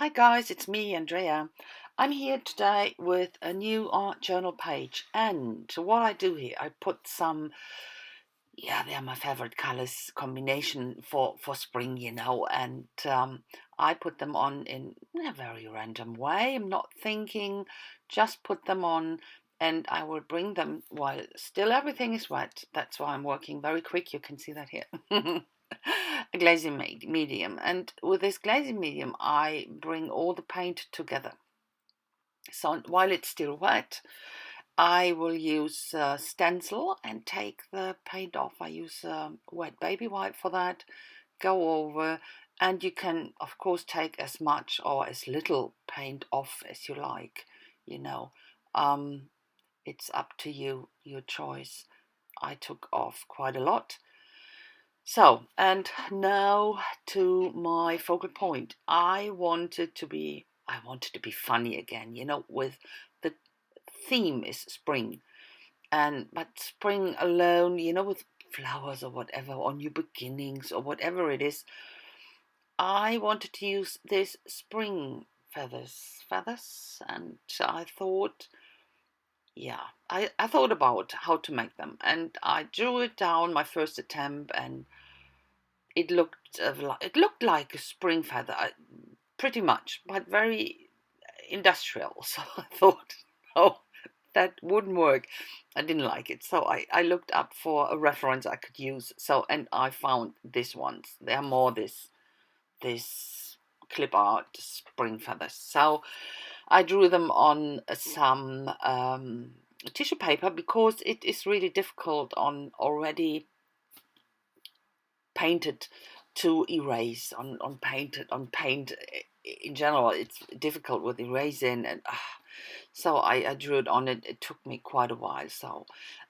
Hi guys, it's me, Andrea. I'm here today with a new art journal page, and what I do here, I put some, yeah, they are my favorite colors combination for spring, and I put them on in a very random way. I'm not thinking, just put them on, and I will bring them while still everything is wet. That's why I'm working very quick. You can see that here. A glazing medium, and with this glazing medium I bring all the paint together. So while it's still wet, I will use stencil and take the paint off. I use wet baby wipe for that. Go over, and you can of course take as much or as little paint off as you like. You know, um, it's up to you, your choice. I took off quite a lot. So, and now to my focal point. I wanted to be funny again, with the theme is spring. But spring alone, with flowers or whatever, or new beginnings or whatever it is. I wanted to use this spring feathers, and I thought, yeah, I thought about how to make them, and I drew it down my first attempt, and it looked like a spring feather, pretty much, but very industrial. So I thought, oh, that wouldn't work. I didn't like it, so I looked up for a reference I could use. So, and I found this ones. They are more this clip art spring feathers. So I drew them on some tissue paper because it is really difficult on already painted to erase on paint in general. It's difficult with erasing, and so I drew it on it. It took me quite a while. So,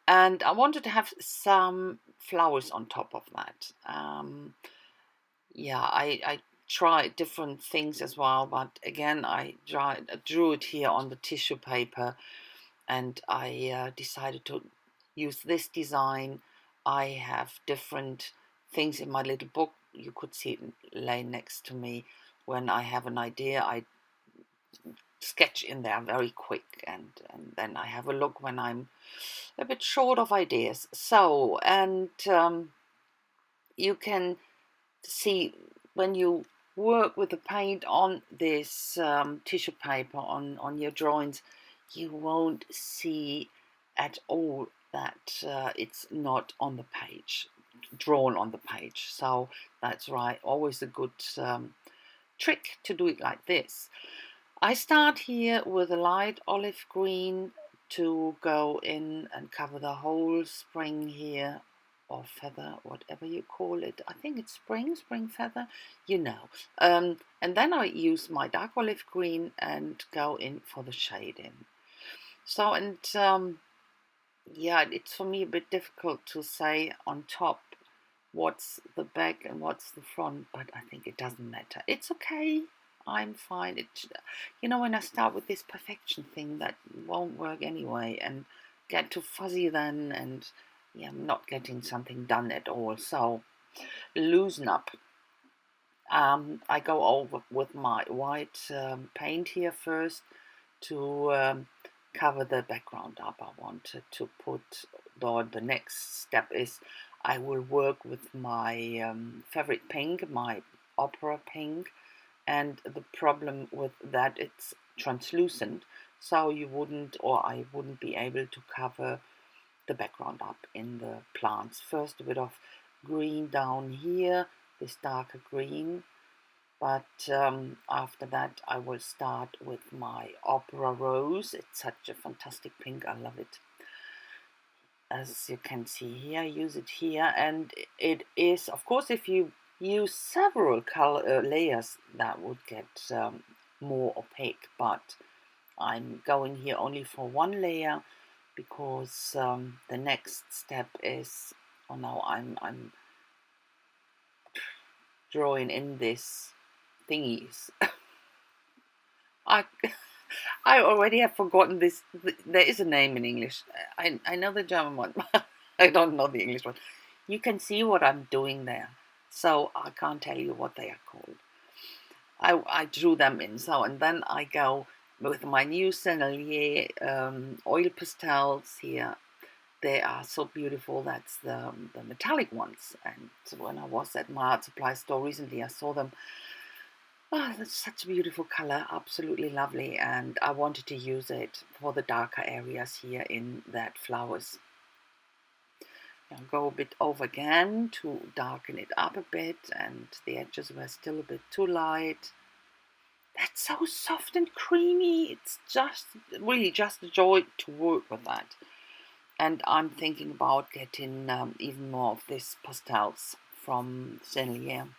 and I wanted to have some flowers on top of that. Yeah, I tried different things as well, but again I drew it here on the tissue paper, and I decided to use this design. I have different things in my little book. You could see it lay next to me. When I have an idea, I sketch in there very quick, and then I have a look when I'm a bit short of ideas. So, and you can see when you work with the paint on this tissue paper on your drawings, you won't see at all that it's not on the page, drawn on the page. So that's right, always a good trick to do it like this. I start here with a light olive green to go in and cover the whole spring here, or feather, whatever you call it. I think it's spring feather, you know. And then I use my dark olive green and go in for the shading. So, and yeah, it's for me a bit difficult to say on top what's the back and what's the front, but I think it doesn't matter. It's okay. I'm fine. When I start with this perfection thing, that won't work anyway, and get too fuzzy then, and yeah, I'm not getting something done at all. So loosen up. I go over with my white paint here first to cover the background up. I wanted to put, the next step is I will work with my favorite pink, my opera pink, and the problem with that, it's translucent, so I wouldn't be able to cover the background up in the plants. First, a bit of green down here, this darker green, but after that I will start with my opera rose. It's such a fantastic pink, I love it. As you can see here, I use it here, and it is, of course, if you use several color layers, that would get more opaque, but I'm going here only for one layer because the next step is, oh no, I'm drawing in this thingies. I I already have forgotten this. There is a name in English. I know the German one, but I don't know the English one. You can see what I'm doing there, so I can't tell you what they are called. I drew them in. So, and then I go with my new Sennelier oil pastels here. They are so beautiful. That's the metallic ones. And when I was at my art supply store recently, I saw them. Oh, that's such a beautiful color, absolutely lovely. And I wanted to use it for the darker areas here in that flowers. I'll go a bit over again to darken it up a bit, and the edges were still a bit too light. That's so soft and creamy. It's just really just a joy to work with that. And I'm thinking about getting even more of these pastels from Sennelier.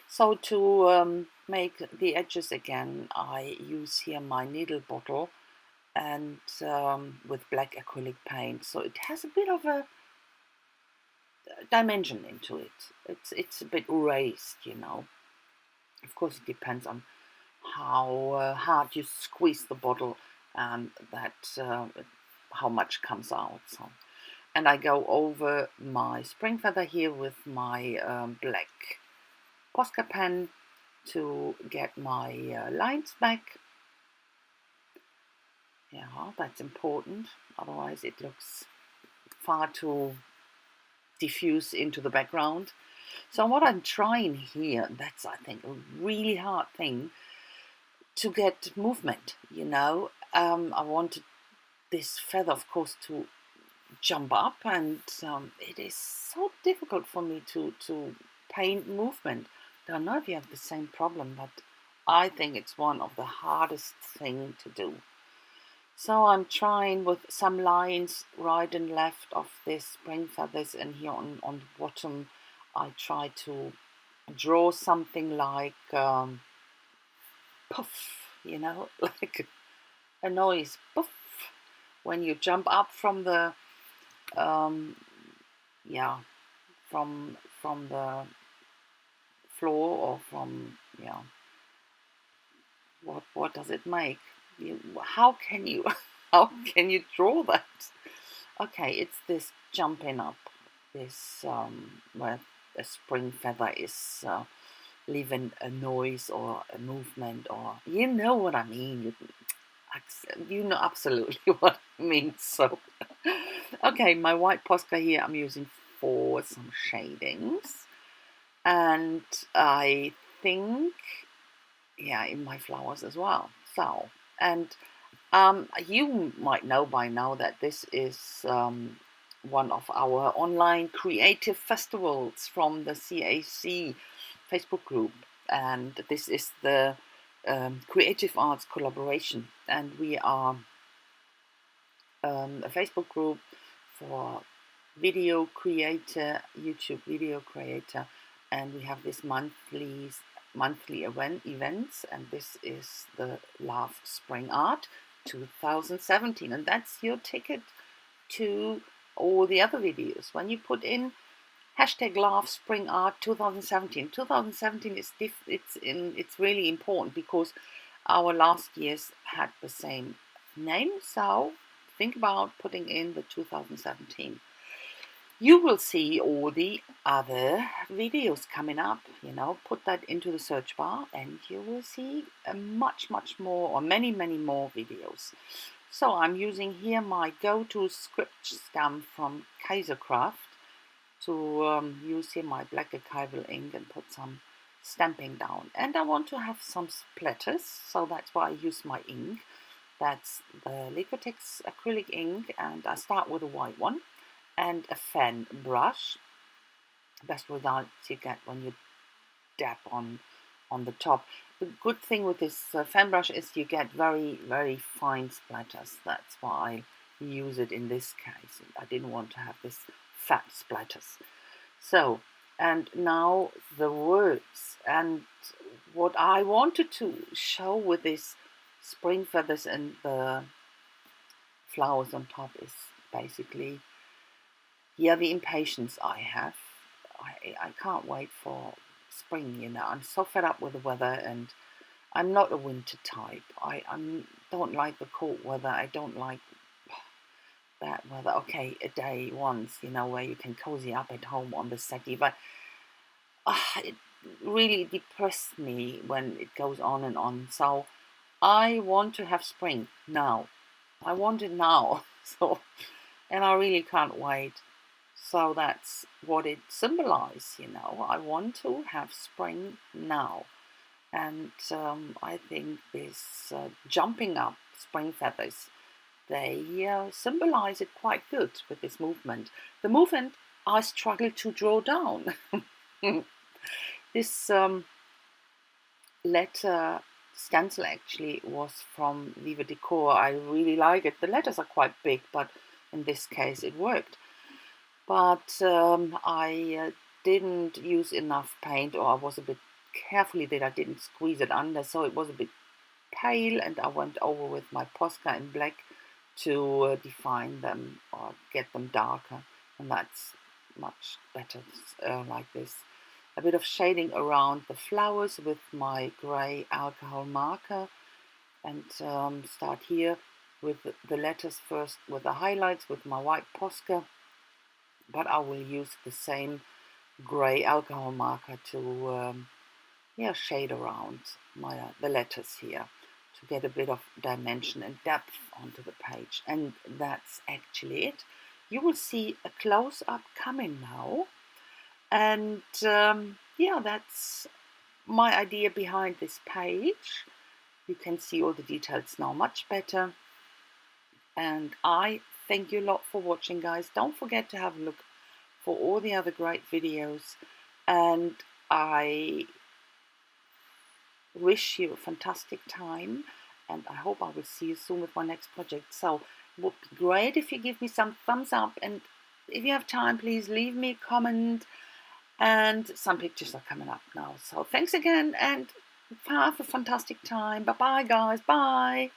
So to make the edges again, I use here my needle bottle and with black acrylic paint. So it has a bit of a dimension into it. It's a bit raised, you know. Of course, it depends on how hard you squeeze the bottle and that how much comes out. So, and I go over my spring feather here with my black Posca pen to get my lines back. Yeah, that's important. Otherwise, it looks far too diffuse into the background. So what I'm trying here, that's I think a really hard thing to get movement, you know. I wanted this feather, of course, to jump up, and it is so difficult for me to paint movement. Don't know if you have the same problem, but I think it's one of the hardest thing to do. So I'm trying with some lines right and left of this spring feathers, and here on the bottom I try to draw something like puff, you know, like a noise, puff, when you jump up from the um, yeah, from the floor, or from, yeah, what does it make? How can you how can you draw that? Okay, it's this jumping up, this where a spring feather is leaving a noise or a movement, or you know what I mean. You know absolutely what I mean. So, okay, my white Posca here I'm using for some shadings, and I think, yeah, in my flowers as well. So, and you might know by now that this is one of our online creative festivals from the CAC Facebook group, and this is the Creative Arts Collaboration, and we are a Facebook group for video creator, YouTube video creator, and we have this monthly events, and this is the Love Spring Art 2017, and that's your ticket to all the other videos. When you put in hashtag Love Spring Art 2017, 2017 is it's really important because our last years had the same name. So think about putting in the 2017. You will see all the other videos coming up, you know. Put that into the search bar and you will see much more, or many more videos. So I'm using here my go-to script stamp from Kaisercraft to use here my black archival ink and put some stamping down. And I want to have some splatters, so that's why I use my ink. That's the Liquitex acrylic ink, and I start with a white one and a fan brush. Best results you get when you dab on the top. The good thing with this fan brush is you get very fine splatters. That's why I use it in this case. I didn't want to have this fat splatters. So, and now the words, and what I wanted to show with this spring feathers and the flowers on top is basically, yeah, the impatience I have. I can't wait for spring, you know. I'm so fed up with the weather, and I'm not a winter type. I don't like the cold weather. I don't like bad weather. Okay, a day once, you know, where you can cozy up at home on the settee, but really depressed me when it goes on and on. So I want to have spring now. I want it now. So, and I really can't wait. So that's what it symbolizes, you know. I want to have spring now. And I think this jumping up spring feathers, they symbolize it quite good with this movement. The movement I struggle to draw down. This letter stencil actually was from Viva Decor. I really like it. The letters are quite big, but in this case it worked. But I didn't use enough paint, or I was a bit carefully that I didn't squeeze it under, so it was a bit pale, and I went over with my Posca in black to define them or get them darker, and that's much better like this. A bit of shading around the flowers with my grey alcohol marker, and start here with the letters first with the highlights with my white Posca, but I will use the same grey alcohol marker to shade around the letters here to get a bit of dimension and depth onto the page. And that's actually it. You will see a close-up coming now. And that's my idea behind this page. You can see all the details now much better. And I thank you a lot for watching, guys. Don't forget to have a look for all the other great videos. And I wish you a fantastic time, and I hope I will see you soon with my next project. So it would be great if you give me some thumbs up, and if you have time, please leave me a comment, and some pictures are coming up now. So thanks again, and have a fantastic time. Bye bye, guys. Bye.